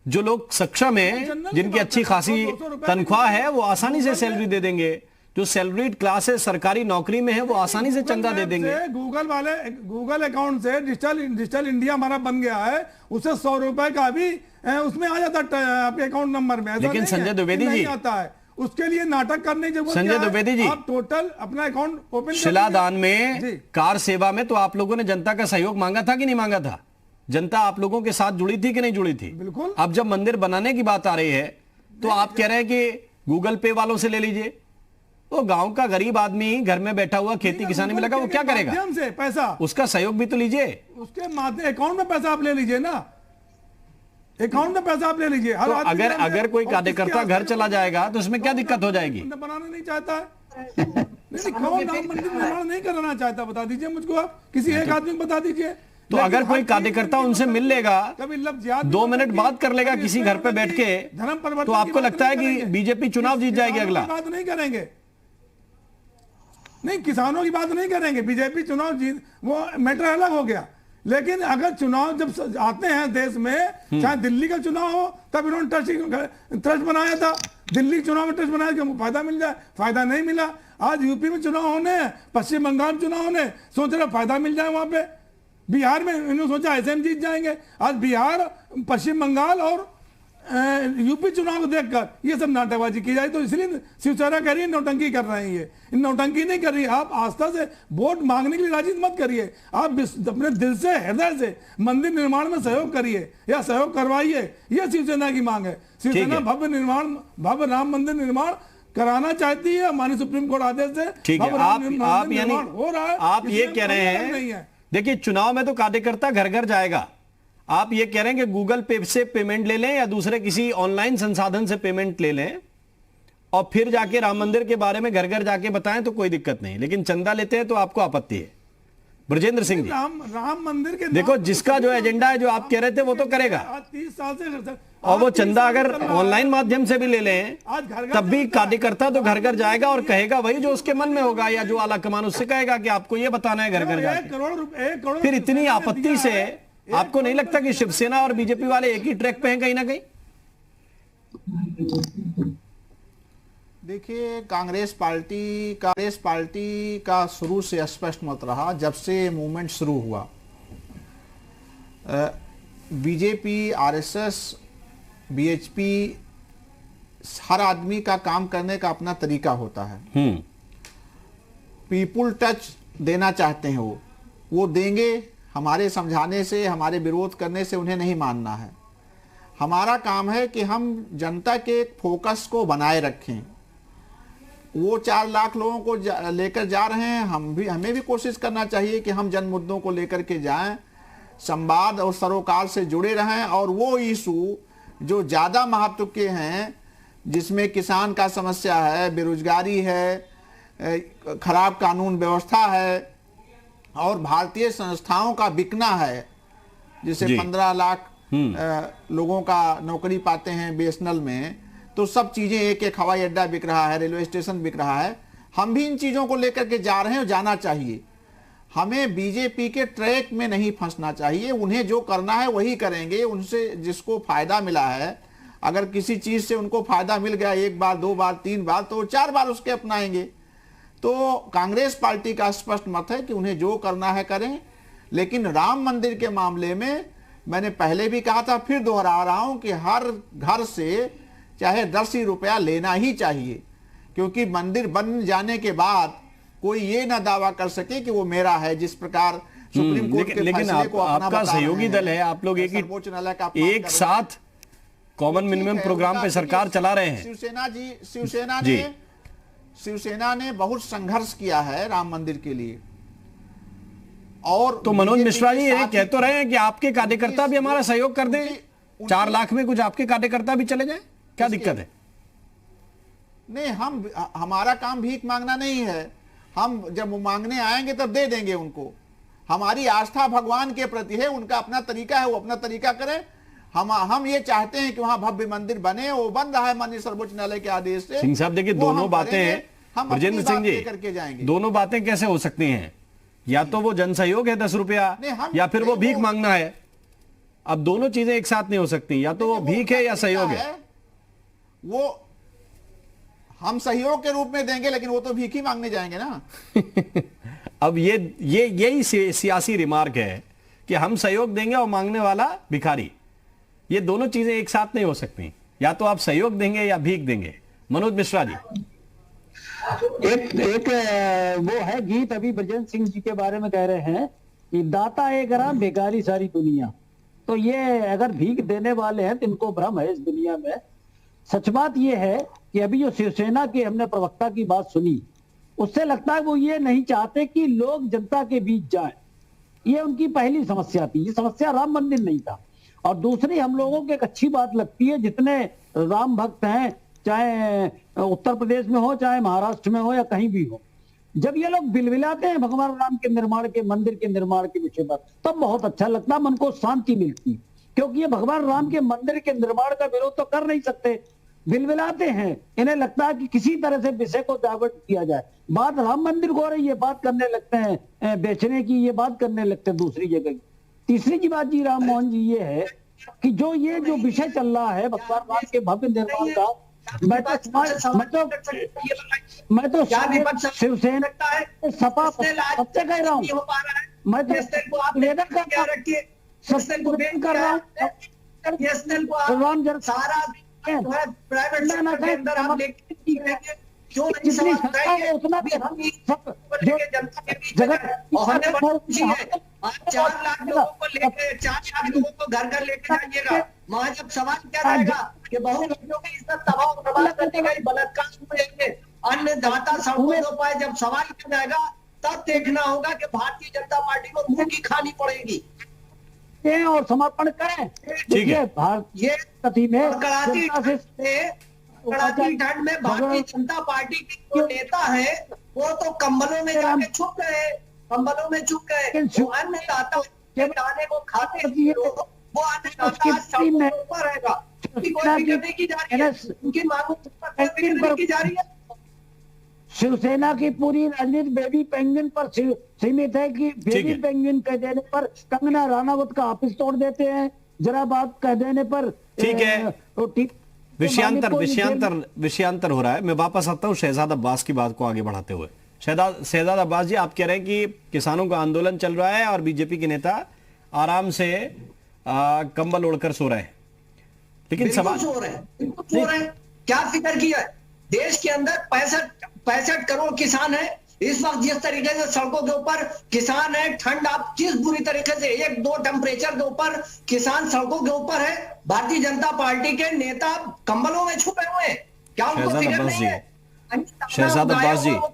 जो लोग सक्षम हैं, जिनकी अच्छी खासी तनख्वाह है, वो आसानी से सैलरी दे देंगे। जो सैलरीड क्लास है, सरकारी नौकरी में है, वो आसानी से चंदा दे देंगे। गूगल अकाउंट से डिजिटल इंडिया हमारा बन गया है, उसे 100 रुपए का भी उसमें आ जाता है आपके अकाउंट नंबर में। लेकिन संजय द्विवेदी जी, आता है, उसके लिए नाटक करने की जरूरत संजय द्विवेदी जी, आप टोटल अपना अकाउंट ओपन, शिलादान में, कार सेवा में तो आप लोगों ने जनता का सहयोग मांगा था कि नहीं मांगा था? जनता आप लोगों के साथ जुड़ी थी कि नहीं जुड़ी थी? बिल्कुल। अब जब मंदिर बनाने की बात आ रही है तो आप कह रहे हैं कि गूगल पे वालों से ले लीजिए। तो गांव का गरीब आदमी घर में बैठा हुआ खेती किसानी में लगा, वो क्या करेगा? से पैसा, उसका सहयोग भी तो लीजिए। उसके माध्यम अकाउंट में पैसा आप ले लीजिए ना, अकाउंट में पैसा आप ले लीजिए। तो अगर कोई कार्यकर्ता घर चला जाएगा तो उसमें क्या दिक्कत हो जाएगी? बनाना नहीं चाहता है, कौन राम मंदिर निर्माण नहीं कराना चाहता, बता दीजिए मुझको, आप किसी एक आदमी को बता दीजिए। तो अगर कोई कार्यकर्ता उनसे मिल लेगा, 2 मिनट बात कर लेगा किसी घर पे बैठ के, तो आपको लगता है कि बीजेपी चुनाव जीत जाएगी अगला? बात नहीं करेंगे, नहीं, किसानों की बात नहीं करेंगे। बीजेपी चुनाव जीत, वो मैटर अलग हो गया। लेकिन अगर चुनाव जब आते हैं देश में, चाहे दिल्ली का चुनाव हो, तब इन्होंने ट्रस्ट बनाया था। दिल्ली के चुनाव में ट्रस्ट बनाया कि फायदा मिल जाए, फायदा नहीं मिला। आज यूपी में चुनाव होने, पश्चिम बंगाल में चुनाव होने, सोच रहे फायदा मिल जाए वहां पे। बिहार में इन्होंने सोचा ऐसे हम जीत जाएंगे। आज बिहार, पश्चिम बंगाल और यूपी चुनाव को देखकर ये सब नाटकबाजी की जाए, तो इसलिए शिवसेना कह रही है नौटंकी कर रहे हैं। ये नौटंकी नहीं कर रही। आप आस्था से वोट मांगने के लिए राजनीति मत करिए, आप अपने दिल से, हृदय से मंदिर निर्माण में सहयोग करिए या सहयोग करवाइए। यह शिवसेना की मांग है। शिवसेना भव्य राम मंदिर निर्माण कराना चाहती है, माननीय सुप्रीम कोर्ट आदेश से। ठीक है, आप यानी हो रहा है, आप ये कह रहे हैं, देखिए चुनाव में तो कार्यकर्ता घर घर जाएगा। आप ये कह रहे हैं कि गूगल पे से पेमेंट ले लें या दूसरे किसी ऑनलाइन संसाधन से पेमेंट ले लें और फिर जाके राम मंदिर के बारे में घर घर जाके बताएं तो कोई दिक्कत नहीं, लेकिन चंदा लेते हैं तो आपको आपत्ति है। ब्रजेंद्र सिंह जी, राम मंदिर के देखो, जिसका जो एजेंडा है, जो आप कह रहे थे, वो तो करेगा। 30 साल से, और वो चंदा अगर ऑनलाइन माध्यम से भी ले लें तब भी कार्यकर्ता तो घर घर जाएगा और कहेगा वही जो उसके मन में होगा, या जो आला कमान उससे कहेगा कि आपको ये बताना है घर घर जाके। फिर इतनी आपत्ति से आपको नहीं लगता कि शिवसेना और बीजेपी वाले एक ही ट्रैक पे हैं कहीं ना कहीं? देखिए, कांग्रेस पार्टी का शुरू से स्पष्ट मत रहा। जब से मूवमेंट शुरू हुआ, बीजेपी, आरएसएस, बीएचपी, हर आदमी का काम करने का अपना तरीका होता है। पीपुल टच देना चाहते हैं, वो देंगे। हमारे समझाने से, हमारे विरोध करने से उन्हें नहीं मानना है। हमारा काम है कि हम जनता के फोकस को बनाए रखें। वो 4 लाख लोगों को लेकर जा रहे हैं, हमें भी कोशिश करना चाहिए कि हम जन मुद्दों को लेकर के जाएं, संवाद और सरोकार से जुड़े रहें, और वो इशू जो ज़्यादा महत्व के हैं, जिसमें किसान का समस्या है, बेरोजगारी है, खराब कानून व्यवस्था है और भारतीय संस्थाओं का बिकना है, जिसे 15 लाख लोगों का नौकरी पाते हैं बीएसएनएल में, तो सब चीजें, एक हवाई अड्डा बिक रहा है, रेलवे स्टेशन बिक रहा है। हम भी इन चीजों को लेकर के जा रहे हैं और जाना चाहिए। हमें बीजेपी के ट्रैक में नहीं फंसना चाहिए। उन्हें जो करना है वही करेंगे। उनसे जिसको फायदा मिला है, अगर किसी चीज से उनको फायदा मिल गया 1 बार 2 बार 3 बार, तो 4 बार उसके अपनाएंगे। तो कांग्रेस पार्टी का स्पष्ट मत है कि उन्हें जो करना है करें। लेकिन राम मंदिर के मामले में मैंने पहले भी कहा था, फिर दोहरा रहा हूं कि हर घर से चाहे 10 ही रुपया लेना ही चाहिए, क्योंकि मंदिर बन जाने के बाद कोई ये ना दावा कर सके कि वो मेरा है, जिस प्रकार सुप्रीम कोर्ट के फैसले को अपना आपका सहयोगी दल है, आप लोग एक साथ कॉमन मिनिमम प्रोग्राम पे सरकार चला रहे हैं। शिवसेना ने बहुत संघर्ष किया है राम मंदिर के लिए। और तो मनोज मिश्रा जी ये कह तो रहे हैं कि आपके कार्यकर्ता भी हमारा सहयोग कर दें, 4 लाख में कुछ आपके कार्यकर्ता भी चले जाएं, क्या दिक्कत है? नहीं, हमारा काम भीख मांगना नहीं है। हम जब वो मांगने आएंगे तब दे देंगे उनको। हमारी आस्था भगवान के प्रति है, उनका अपना तरीका है, वो अपना तरीका करें। हम ये चाहते हैं कि वहां भव्य मंदिर बने, वो बन रहा है माननीय सर्वोच्च न्यायालय के आदेश से। सिंह साहब देखिए, दोनों बातें, ब्रजेंद्र सिंह जी, करके जाएंगे। दोनों बातें कैसे हो सकती हैं? या तो वो जन सहयोग है 10 रुपया, या फिर वो भीख मांगना है। अब दोनों चीजें एक साथ नहीं हो सकती, या तो वो भीख है या सहयोग है। वो हम सहयोग के रूप में देंगे, लेकिन वो तो भीख ही मांगने जाएंगे ना। अब यही सियासी रिमार्क है कि हम सहयोग देंगे और मांगने वाला भिखारी। ये दोनों चीजें एक साथ नहीं हो सकती, या तो आप सहयोग देंगे या भीख देंगे। मनोज मिश्रा जी, एक वो है गीत, अभी ब्रजेंद्र सिंह जी के बारे में कह रहे हैं कि दाता एक राम भिखारी सारी दुनिया। तो ये अगर भीख देने वाले हैं तो इनको भ्रम है इस दुनिया में। सच बात ये है कि अभी जो शिवसेना के हमने प्रवक्ता की बात सुनी, उससे लगता है वो ये नहीं चाहते कि लोग जनता के बीच जाएं। ये उनकी पहली समस्या थी। ये समस्या राम मंदिर नहीं था। और दूसरी, हम लोगों को एक अच्छी बात लगती है, जितने राम भक्त हैं, चाहे उत्तर प्रदेश में हो, चाहे महाराष्ट्र में हो, या कहीं भी हो, जब ये लोग बिलबिलाते हैं भगवान राम के निर्माण के, मंदिर के निर्माण के विषय पर, तब बहुत अच्छा लगता है, मन को शांति मिलती। क्योंकि ये भगवान राम के मंदिर के निर्माण का विरोध तो कर नहीं सकते, बिलबिलाते हैं। इन्हें लगता है कि किसी तरह से विषय को डाइवर्ट किया जाए। बात राम मंदिर को हो रही है, बात करने लगते हैं बेचने की, ये बात करने लगते हैं दूसरी जगह की। तीसरी की बात जी राम मोहन जी ये है कि जो विषय चल रहा है भगवान राम के भव्य निर्माण का, मैं तो शिवसेना सपा सबसे कह रहा हूँ, मैं तो निवेदन कर रहा हूँ उतना 4 लाख लोगों को लेकर 4 लाख लोगों को घर लेकर जाइएगा। वहां जब सवाल क्या रहेगा कि बहुमतियों की इज्जत तबाह करने का बलात्कार हुए, अन्य दाता सड़कों दो पाए, जब सवाल किया जाएगा तब देखना होगा कि भारतीय जनता पार्टी को मुंह की खानी पड़ेगी और समर्पण करें। ठीक है, ये कड़ाती ठंड में भारतीय जनता पार्टी की जो नेता है वो तो कंबलों में जाके छुप गए, कंबलों में छुप गए। वो अन्य दाता दाने को खाते वो अन्य दाता सड़कों पर ऊपर रहेगा। करने की जा रही है, उनकी मांगों करने की जा रही है। शिवसेना की पूरी राजनीति बेबी पेंगुइन पर सीमित है कि बेबी पेंगुइन कह देने पर कंगना रनावत का ऑफिस तोड़ देते हैं, जरा बात कह देने पर ठीक है। विषयांतर हो रहा है। मैं वापस आता हूं शहजाद अब्बास की बात को आगे बढ़ाते हुए। शहजाद अब्बास जी, आप कह रहे हैं कि किसानों का आंदोलन चल रहा है और बीजेपी के नेता आराम से कंबल ओढ़कर सो रहे हैं, लेकिन सवाल सो रहे हैं। क्या फिक्र किया है? देश के अंदर 65 करोड़ किसान है, इस वक्त जिस तरीके से सड़कों के ऊपर किसान है, ठंड आप किस बुरी तरीके से 1-2 टेम्परेचर के ऊपर किसान सड़कों के ऊपर है, भारतीय जनता पार्टी के नेता कंबलों में छुपे हुए हैं। क्या उनको शहजाद फिक्र अब्बास नहीं जी, है? शहजाद अब्बास जी, वो-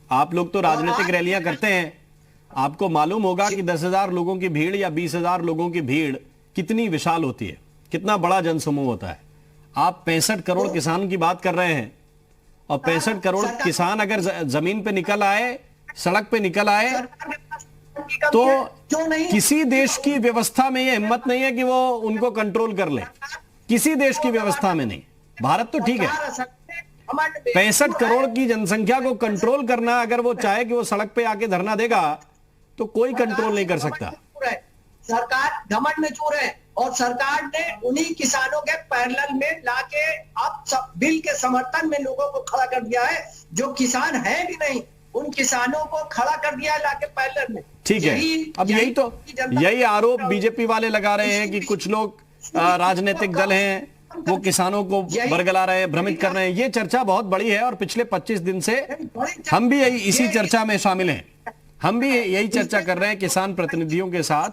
आप लोग तो राजनीतिक रैलियां करते हैं, आपको मालूम होगा कि 10,000 लोगों की भीड़ या 20,000 लोगों की भीड़ कितनी विशाल होती है, कितना बड़ा जनसमूह होता है। आप 65 करोड़ किसान की बात कर रहे हैं, और 65 करोड़ किसान अगर जमीन पे निकल आए, सड़क पे निकल आए, तो किसी देश की व्यवस्था में यह हिम्मत नहीं है कि वो उनको कंट्रोल कर ले। किसी देश की व्यवस्था में नहीं। भारत तो ठीक है, 65 करोड़ की जनसंख्या को कंट्रोल करना, अगर वो चाहे कि वो सड़क पे आके धरना देगा तो कोई कंट्रोल नहीं कर सकता। सरकार घमंड में चूर है, और सरकार ने उन्हीं किसानों के पैरेलल में लाके अब बिल के समर्थन में लोगों को खड़ा कर दिया है, जो किसान है भी नहीं, उन किसानों को खड़ा कर दिया है लाके पैरेलल में। ठीक है, अब यही आरोप बीजेपी वाले लगा रहे हैं कि कुछ लोग राजनीतिक दल हैं, वो किसानों को बरगला रहे हैं, भ्रमित कर रहे हैं। ये चर्चा बहुत बड़ी है और पिछले 25 दिन से हम भी इसी चर्चा में शामिल हैं। हम भी यही चर्चा कर रहे हैं किसान प्रतिनिधियों के साथ,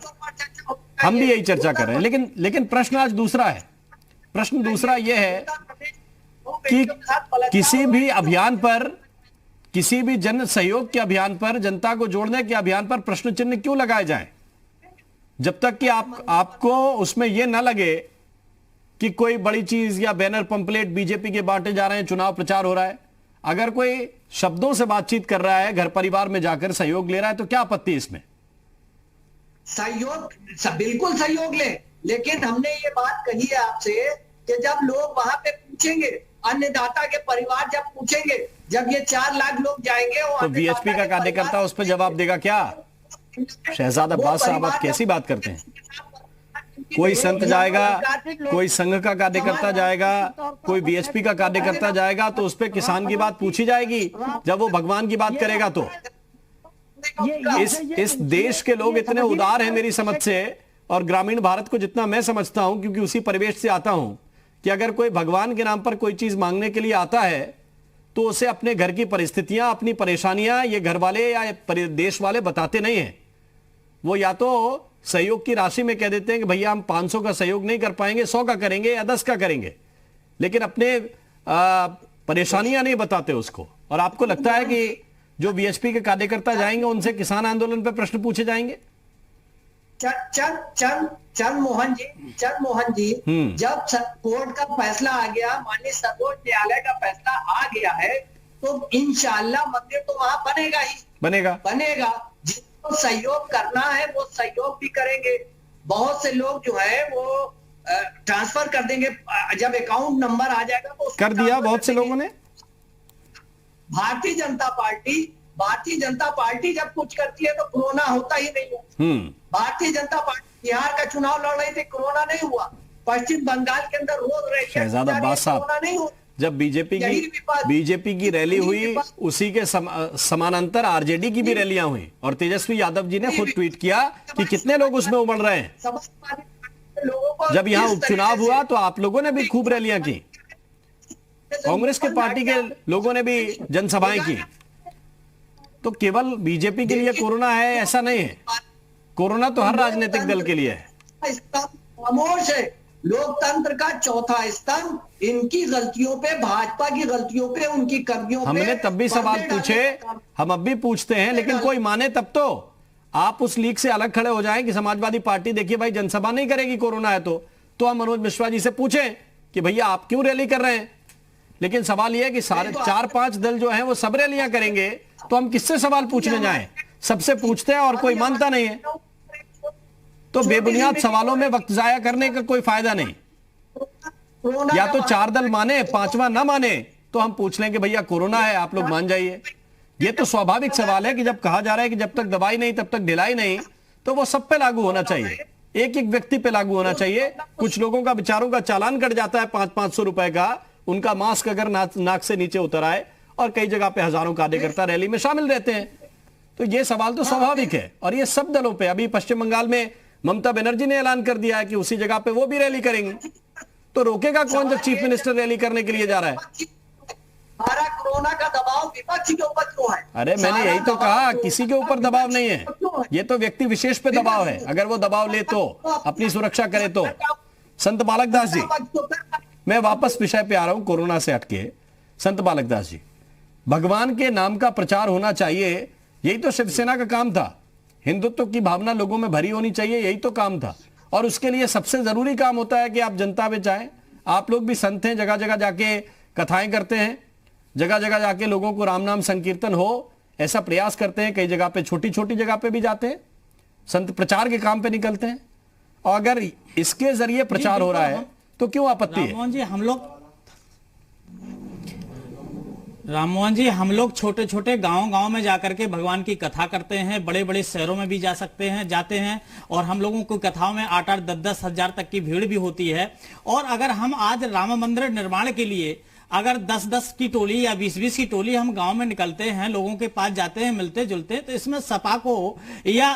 हम भी यही चर्चा कर रहे हैं। लेकिन प्रश्न आज दूसरा है। प्रश्न दूसरा यह है कि किसी भी अभियान पर, किसी भी जन सहयोग के अभियान पर, जनता को जोड़ने के अभियान पर प्रश्न चिन्ह क्यों लगाए जाएं, जब तक कि आपको उसमें यह ना लगे कि कोई बड़ी चीज या बैनर पंपलेट बीजेपी के बांटे जा रहे हैं, चुनाव प्रचार हो रहा है। अगर कोई शब्दों से बातचीत कर रहा है, घर परिवार में जाकर सहयोग ले रहा है, तो क्या आपत्ति इसमें? सहयोग बिल्कुल सहयोग ले, लेकिन हमने ये बात कही है आपसे कि जब लोग वहां पे पूछेंगे, अन्नदाता के परिवार जब पूछेंगे, जब ये 4 लाख लोग जाएंगे, तो बीएचपी का कार्यकर्ता उस पर जवाब देगा क्या? शहजाद अब्बास साहब, आप कैसी बात करते हैं? कोई संत जाएगा, कोई संघ का कार्यकर्ता जाएगा, कोई बीएचपी का कार्यकर्ता जाएगा, तो उस पर किसान की बात पूछी जाएगी। जब वो भगवान की बात करेगा तो इस देश के लोग इतने उदार हैं मेरी समझ से, और ग्रामीण भारत को जितना मैं समझता हूं, क्योंकि उसी परिवेश से आता हूं, कि अगर कोई भगवान के नाम पर कोई चीज मांगने के लिए आता है तो उसे अपने घर की परिस्थितियां, अपनी परेशानियां ये घर वाले या देश वाले बताते नहीं हैं। वो या तो सहयोग की राशि में कह देते हैं कि भैया हम 500 का सहयोग नहीं कर पाएंगे, 100 का करेंगे या 10 का करेंगे, लेकिन अपने परेशानियां नहीं बताते उसको। और आपको लगता है कि जो बीएचपी के कार्यकर्ता जाएंगे उनसे किसान आंदोलन पर प्रश्न पूछे जाएंगे? चंद मोहन जी, जब कोर्ट का फैसला आ गया, माननीय सर्वोच्च न्यायालय का फैसला आ गया है, तो इंशाल्लाह मंदिर तो वहां बनेगा ही बनेगा। जिसको सहयोग करना है वो सहयोग भी करेंगे। बहुत से लोग जो है वो ट्रांसफर कर देंगे, जब अकाउंट नंबर आ जाएगा तो कर दिया बहुत से लोगों ने। भारतीय जनता पार्टी जब कुछ करती है तो कोरोना होता ही नहीं है। भारतीय जनता पार्टी बिहार का चुनाव लड़ रही थी, कोरोना नहीं हुआ। पश्चिम बंगाल के अंदर रोज रहे, शहजाद अब्बास साहब, जब बीजेपी की रैली हुई, उसी के समानांतर आरजेडी की भी रैलियां हुई, और तेजस्वी यादव जी ने खुद ट्वीट किया कि कितने लोग उसमें उमड़ रहे हैं। जब यहां उपचुनाव हुआ तो आप लोगों ने भी खूब रैलियां की, कांग्रेस के पार्टी के लोगों ने भी जनसभाएं की। तो केवल बीजेपी के लिए कोरोना है ऐसा नहीं है, कोरोना तो हर राजनीतिक दल के लिए है। खामोश है लोकतंत्र का चौथा स्तंभ, इनकी गलतियों पे, भाजपा की गलतियों पे, उनकी कर्मियों पे हमने तब भी सवाल पूछे, हम अब भी पूछते हैं, लेकिन कोई माने तब तो। आप उस लीग से अलग खड़े हो जाएं कि समाजवादी पार्टी देखिए भाई जनसभा नहीं करेगी कोरोना है तो हम मनोज मिश्रा जी से पूछें कि भैया आप क्यों रैली कर रहे हैं। लेकिन सवाल यह है कि सारे 4-5 दल जो हैं वो सब रैलियां करेंगे, तो हम किससे सवाल पूछने जाएं? सबसे पूछते हैं और कोई मानता नहीं है, तो बेबुनियाद सवालों में वक्त जाया करने का कोई फायदा नहीं। या तो 4 दल माने, 5वां ना माने, तो हम पूछ लें कि भैया कोरोना है, आप लोग मान जाइए। ये तो स्वाभाविक सवाल है कि जब कहा जा रहा है कि जब तक दवाई नहीं तब तक ढिलाई नहीं, तो वो सब पे लागू होना चाहिए, एक एक व्यक्ति पे लागू होना चाहिए। कुछ लोगों का बेचारों का चालान कट जाता है 500-500 रुपए का, उनका मास्क अगर नाक से नीचे उतर आए, और कई जगह पे हजारों कार्यकर्ता रैली में शामिल रहते हैं। तो ये सवाल तो स्वाभाविक है, और ये सब दलों पे, अभी पश्चिम बंगाल में ममता बनर्जी ने ऐलान कर दिया है कि उसी जगह पे वो भी रैली करेंगे। तो रोकेगा कौन जब चीफ मिनिस्टर रैली करने के लिए जा रहा है? सारा कोरोना का दबाव विपक्ष के ऊपर क्यों है? अरे मैंने यही तो कहा, किसी के ऊपर दबाव नहीं है, ये तो व्यक्ति विशेष पे दबाव है। अगर वो दबाव ले तो अपनी सुरक्षा करे तो। संत बालक दास जी, मैं वापस विषय पे आ रहा हूं कोरोना से हटके। संत बालक दास जी, भगवान के नाम का प्रचार होना चाहिए, यही तो शिवसेना का काम था। हिंदुत्व की भावना लोगों में भरी होनी चाहिए, यही तो काम था। और उसके लिए सबसे जरूरी काम होता है कि आप जनता में जाएं। आप लोग भी संत हैं, जगह जगह जाके कथाएं करते हैं, जगह जगह जाके लोगों को राम नाम संकीर्तन हो ऐसा प्रयास करते हैं। कई जगह पे, छोटी छोटी जगह पे भी जाते हैं, संत प्रचार के काम पे निकलते हैं। और अगर इसके जरिए प्रचार हो रहा है तो क्यों आपत्ति है? राममोहन जी, हम लोग छोटे छोटे गांव में जाकर के भगवान की कथा करते हैं, बड़े बड़े शहरों में भी जा सकते हैं, जाते हैं, और हम लोगों को कथाओं में 8-8, 10-10 हजार तक की भीड़ भी होती है। और अगर हम आज राम मंदिर निर्माण के लिए अगर 10-10 की टोली या 20-20 की टोली हम गांव में निकलते हैं, लोगों के पास जाते हैं, मिलते जुलते, तो इसमें सपा को या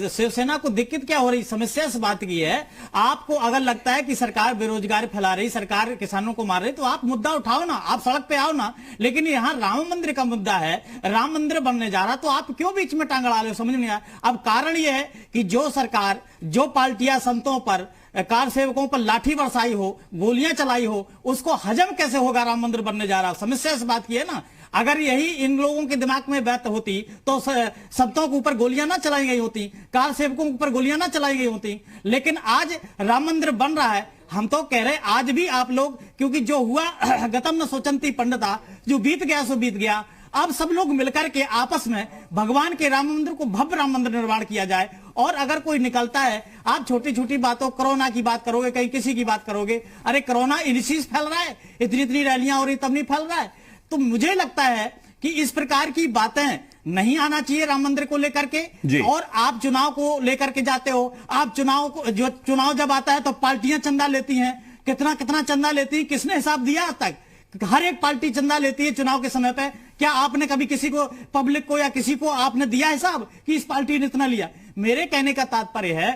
शिवसेना को दिक्कत क्या हो रही? समस्या इस बात की है, आपको अगर लगता है कि सरकार बेरोजगार फैला रही, सरकार किसानों को मार रही, तो आप मुद्दा उठाओ ना, आप सड़क पे आओ ना। लेकिन यहाँ राम मंदिर का मुद्दा है, राम मंदिर बनने जा रहा, तो आप क्यों बीच में टांग अड़ा रहे हो? समझ नहीं आया। अब कारण यह है कि जो सरकार, जो पार्टियां संतों पर, कार सेवकों पर लाठी बरसाई हो, गोलियां चलाई हो, उसको हजम कैसे होगा? राम मंदिर बनने जा रहा। समस्या इस बात की है ना। अगर यही इन लोगों के दिमाग में बात होती तो संतों के ऊपर गोलियां ना चलाई गई होती, कार सेवकों के ऊपर गोलियां ना चलाई गई होती। लेकिन आज राम मंदिर बन रहा है, हम तो कह रहे आज भी आप लोग, क्योंकि जो हुआ गतम न सोचंती पंडिता, जो बीत गया सो बीत गया। अब सब लोग मिलकर के आपस में भगवान के राम मंदिर को, भव्य राम मंदिर निर्माण किया जाए। और अगर कोई निकलता है, आप छोटी छोटी बातों, कोरोना की बात करोगे, कहीं किसी की बात करोगे, अरे कोरोना इनिशीज फैल रहा है, इतनी इतनी रैलियां हो रही तब नहीं फैल रहा है। तो मुझे लगता है कि इस प्रकार की बातें नहीं आना चाहिए राम मंदिर को लेकर के। और आप चुनाव को लेकर के जाते हो, आप चुनाव जब आता है तो पार्टियां चंदा लेती हैं, कितना कितना चंदा लेती है, किसने हिसाब दिया आज तक? हर एक पार्टी चंदा लेती है चुनाव के समय पे। क्या आपने कभी किसी को, पब्लिक को या किसी को आपने दिया हिसाब कि इस पार्टी ने इतना लिया? मेरे कहने का तात्पर्य है,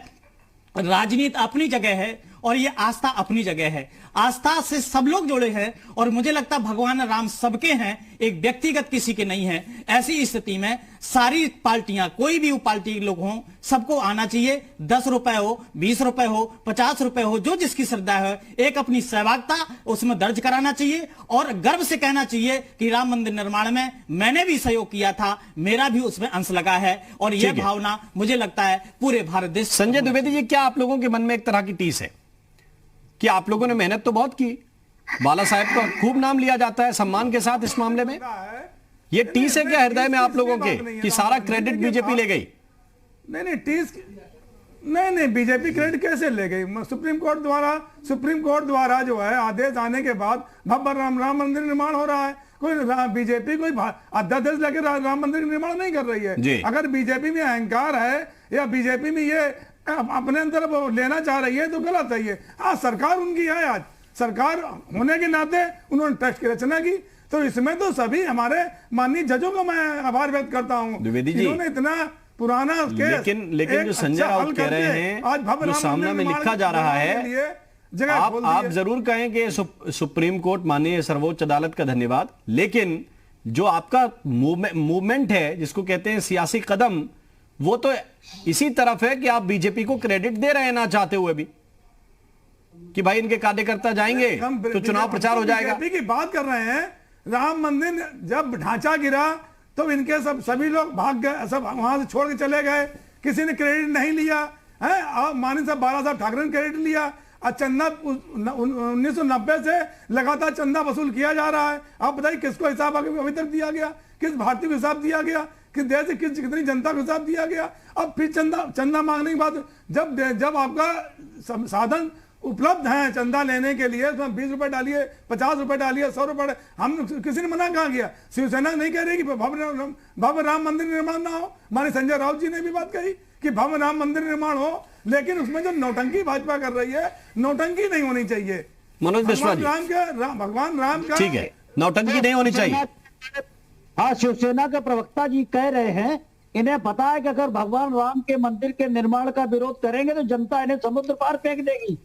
राजनीति अपनी जगह है और ये आस्था अपनी जगह है। आस्था से सब लोग जुड़े हैं और मुझे लगता है भगवान राम सबके हैं, एक व्यक्तिगत किसी के नहीं है। ऐसी स्थिति में सारी पार्टियां, कोई भी पार्टी लोग हों, सबको आना चाहिए। 10 रुपए हो, 20 रुपए हो, 50 रुपए हो, जो जिसकी श्रद्धा है, एक अपनी सहभागिता उसमें दर्ज कराना चाहिए और गर्व से कहना चाहिए कि राम मंदिर निर्माण में मैंने भी सहयोग किया था, मेरा भी उसमें अंश लगा है। और यह भावना मुझे लगता है पूरे भारत देश। संजय द्विवेदी जी, क्या आप लोगों के मन में एक तरह की टीस है कि आप लोगों ने मेहनत तो बहुत की, बाला साहेब का खूब नाम लिया जाता है सम्मान के साथ, इस मामले में ये टीस है क्या हृदय में आप लोगों के कि सारा क्रेडिट बीजेपी ले गई? नहीं, टीस नहीं, बीजेपी क्रेडिट कैसे ले गई? सुप्रीम कोर्ट द्वारा जो है आदेश आने के बाद भव्य राम मंदिर निर्माण हो रहा है। कोई बीजेपी कोई अध्यादेश लेकर राम मंदिर निर्माण नहीं कर रही है। अगर बीजेपी में अहंकार है या बीजेपी में ये अपने अंदर लेना चाह रही है तो गलत है ये। हाँ, सरकार उनकी है, आज सरकार होने के नाते उन्होंने ट्रस्ट की रचना की, तो इसमें तो सभी हमारे माननीय जजों का मैं आभार व्यक्त करता हूं, द्विवेदी जी, जिन्होंने इतना पुराना केस, लेकिन जो संजय राउत कह रहे हैं, आज जो सामने में लिखा जा रहा है, आप जरूर कहें कि सुप्रीम कोर्ट माननीय सर्वोच्च अदालत का धन्यवाद, लेकिन जो आपका मूवमेंट है, जिसको कहते हैं सियासी कदम, वो तो इसी तरफ है कि आप बीजेपी को क्रेडिट दे रहे हैं ना चाहते हुए भी, कि भाई इनके कार्यकर्ता जाएंगे तो चुनाव प्रचार हो जाएगा। बीजेपी की बात कर रहे हैं। राम मंदिर जब ढांचा गिरा तो इनके सभी लोग भाग गए, सब वहां से छोड़ के चले गए, किसी ने क्रेडिट नहीं लिया है। माननीय साहब बाला साहब ठाकरे ने क्रेडिट लिया। चंदा 1990 से लगातार चंदा वसूल किया जा रहा है। आप बताइए किसको हिसाब अभी तक दिया गया, किस भारतीय को हिसाब दिया गया, किस देश से कितनी जनता को हिसाब दिया गया? अब फिर चंदा मांगने के बाद जब आपका साधन उपलब्ध है चंदा लेने के लिए, उसमें 20 रुपए डालिए, 50 रुपए डालिए, 100 रुपए, हम किसी ने मना कहाँ किया? शिवसेना नहीं कह रही कि भव्य राम मंदिर निर्माण ना हो। माननीय संजय राउत जी ने भी बात कही कि भव्य राम मंदिर निर्माण हो, लेकिन उसमें जो नौटंकी भाजपा कर रही है, नौटंकी नहीं होनी चाहिए। मनोज बिस्वा जी, भगवान राम का ठीक है, नौटंकी नहीं होनी चाहिए। हाँ, शिवसेना के प्रवक्ता जी कह रहे हैं, इन्हें पता है कि अगर भगवान राम के मंदिर के निर्माण का विरोध करेंगे तो जनता इन्हें समुद्र पार फेंक देगी।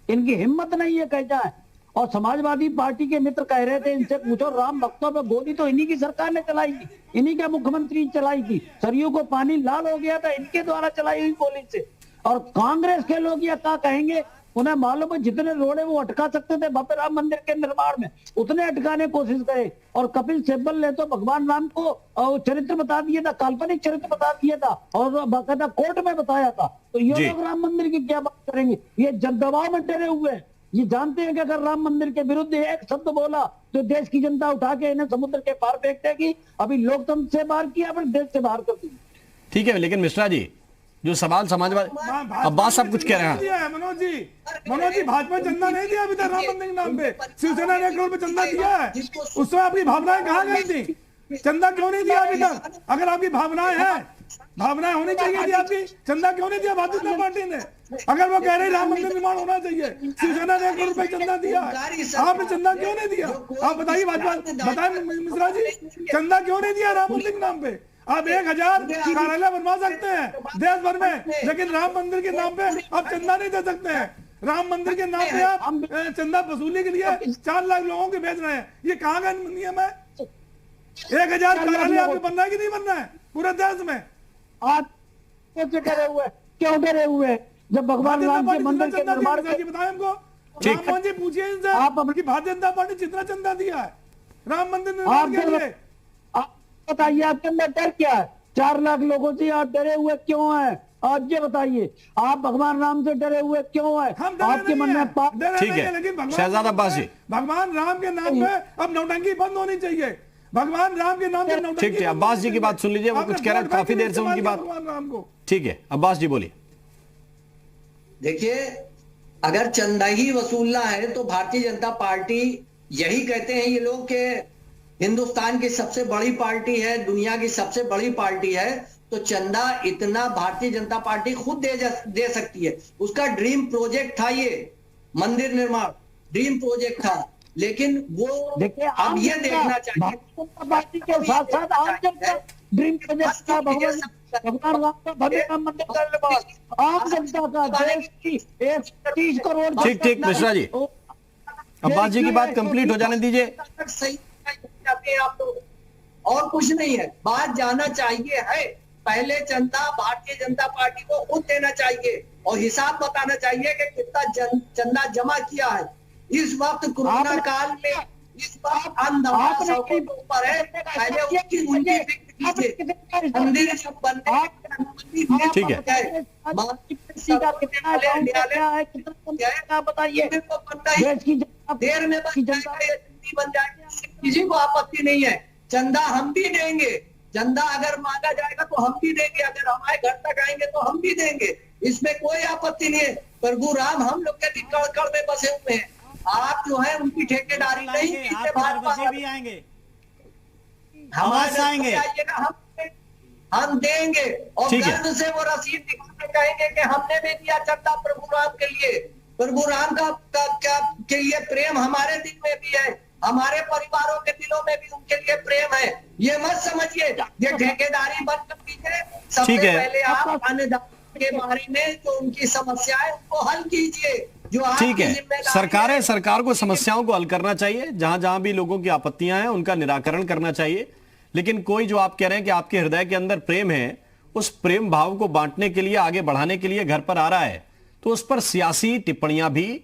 इनकी हिम्मत नहीं है कह जाए। और समाजवादी पार्टी के मित्र कह रहे थे इनसे पूछो, राम भक्तों पे गोली तो इन्हीं की सरकार ने चलाई थी, इन्हीं के मुख्यमंत्री चलाई थी, सरयू को पानी लाल हो गया था इनके द्वारा चलाई हुई गोली से। और कांग्रेस के लोग ये क्या कहेंगे, उन्हें मालूम है जितने रोड़े वो अटका सकते थे भव्य राम मंदिर के निर्माण में उतने अटकाने की कोशिश करे। और कपिल सिब्बल ने तो भगवान राम को चरित्र बता दिया था, काल्पनिक चरित्र बता दिया था और बाकायदा कोर्ट में बताया था। तो ये लोग राम मंदिर की क्या बात करेंगे, ये दबाव में डरे हुए हैं। ये जानते हैं कि अगर राम मंदिर के विरुद्ध एक शब्द बोला तो देश की जनता उठा के इन्हें समुद्र के पार फेंक देगी। अभी लोकतंत्र से बाहर किया, फिर देश से बाहर कर दी। ठीक है, लेकिन मिश्रा जी जो सवाल समाजवादी अब्बास साहब कुछ कह रहे हैं। मनोज जी भाजपा चंदा नहीं दिया अभी तक राम मंदिर के नाम पे, शिवसेना ने 1 करोड़ पे चंदा दिया है। उसमें आपकी भावनाएं कहाँ गई थी, चंदा क्यों नहीं दिया अभी तक? अगर आपकी भावनाएं हैं, भावनाएं होनी चाहिए थी आपकी, चंदा क्यों नहीं दिया भारतीय जनता पार्टी ने? अगर वो कह रहे राम मंदिर निर्माण होना चाहिए, शिवसेना ने 1 करोड़ रुपए चंदा दिया है, आपने चंदा क्यों नहीं दिया? आप बताइए भाजपा, बताएं मिश्रा जी, चंदा क्यों नहीं दिया राम मंदिर के नाम पे? आप 1000 कार्यालय बनवा सकते हैं देश भर में, लेकिन राम मंदिर के नाम पे आप चंदा नहीं दे सकते हैं। राम मंदिर के नाम पे आप चंदा वसूली के लिए 4 लाख लोगों के भेज रहे हैं, ये कहाँ का नियम है? 1000 कार्यालय आपको बनना है कि नहीं बनना है पूरे देश में? आप डरे हुए, क्यों डरे हुए? जब भगवान राम के मंदिर के निर्माण की बताएं हमको, राम जी पूछिए इनसे आप भारतीय जनता पार्टी कितना चंदा दिया है राम मंदिर निर्माण के लिए? बताइए आपके अंदर डर क्या है? 4 लाख लोगों से आप डरे हुए क्यों हैं? आप ये बताइए, आप भगवान राम से डरे हुए क्यों हैं? आपके मन में ठीक है शहजाद अब्बास जी, भगवान राम के नाम पे अब नौटंकी बंद होनी चाहिए। भगवान राम के नाम पे नौटंकी। ठीक है अब्बास जी की बात सुन लीजिए, वो कुछ कह रहे हैं काफी देर से उनकी बात। भगवान राम को ठीक है अब्बास जी बोलिए। देखिए, अगर चंदा ही वसूलना है तो भारतीय जनता पार्टी, यही कहते हैं ये लोग के हिंदुस्तान की सबसे बड़ी पार्टी है, दुनिया की सबसे बड़ी पार्टी है, तो चंदा इतना भारतीय जनता पार्टी खुद दे सकती है। उसका ड्रीम प्रोजेक्ट था ये मंदिर निर्माण, ड्रीम प्रोजेक्ट था, लेकिन वो देखिए अब ये देखना चाहिए पार्टी के साथ साथ आम जनता ड्रीम प्रोजेक्ट था भगवान राम का भव्य राम मंदिर का निर्माण, आम जनता का, देश की 130 करोड़। ठीक मिश्रा जी, अब्बास जी की बात कंप्लीट हो जाने दीजिए। आप लोग और कुछ नहीं है, बात जाना चाहिए है। पहले चंदा भारतीय जनता पार्टी को खुद देना चाहिए और हिसाब बताना चाहिए कि कितना चंदा जमा किया है। इस वक्त कोरोना काल में इस वक्त अंधवास के ऊपर है, पहले उनकी मंदिर जब बनने ठीक है बताइए देर में बन जाएगी, किसी को आपत्ति नहीं है। चंदा हम भी देंगे, चंदा अगर मांगा जाएगा तो हम भी देंगे, अगर हमारे घर तक आएंगे तो हम भी देंगे, इसमें कोई आपत्ति नहीं है। प्रभु राम हम लोग के भी कड़ में बसे हुए हैं। आप जो है उनकी ठेकेदारी नहीं कीजिए, भाजपा भी आएंगे, हमारे आएंगे, हम देंगे और गर्व से वो रसीद दिखाने कहेंगे कि हमने भी दिया चंदा प्रभु राम के लिए। प्रभु राम का के लिए प्रेम हमारे दिल में भी है, हमारे परिवारों के दिलों में भी उनके लिए प्रेम है। ये मत समझिए ये ठेकेदारी बंद कर दीजिए। सबसे पहले आप अन्नदाता के बारे में जो उनकी समस्या है उनको हल कीजिए। जो ठीक है, सरकार को समस्याओं को हल करना चाहिए, जहां जहां भी लोगों की आपत्तियां हैं उनका निराकरण करना चाहिए। लेकिन कोई जो आप कह रहे हैं कि आपके हृदय के अंदर प्रेम है, उस प्रेम भाव को बांटने के लिए, आगे बढ़ाने के लिए घर पर आ रहा है, तो उस पर सियासी टिप्पणियां भी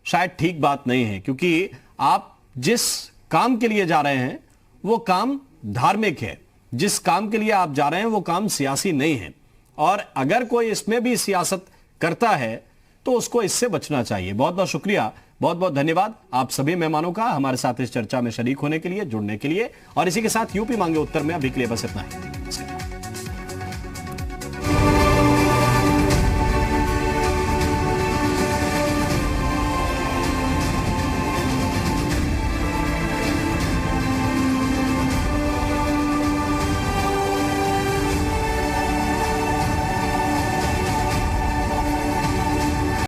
शायद ठीक बात नहीं है, क्योंकि आप जिस काम के लिए जा रहे हैं वो काम धार्मिक है, जिस काम के लिए आप जा रहे हैं वो काम सियासी नहीं है। और अगर कोई इसमें भी सियासत करता है तो उसको इससे बचना चाहिए। बहुत बहुत शुक्रिया, बहुत बहुत धन्यवाद आप सभी मेहमानों का हमारे साथ इस चर्चा में शरीक होने के लिए, जुड़ने के लिए। और इसी के साथ यूपी मांगे उत्तर में अभी के लिए बस इतना है।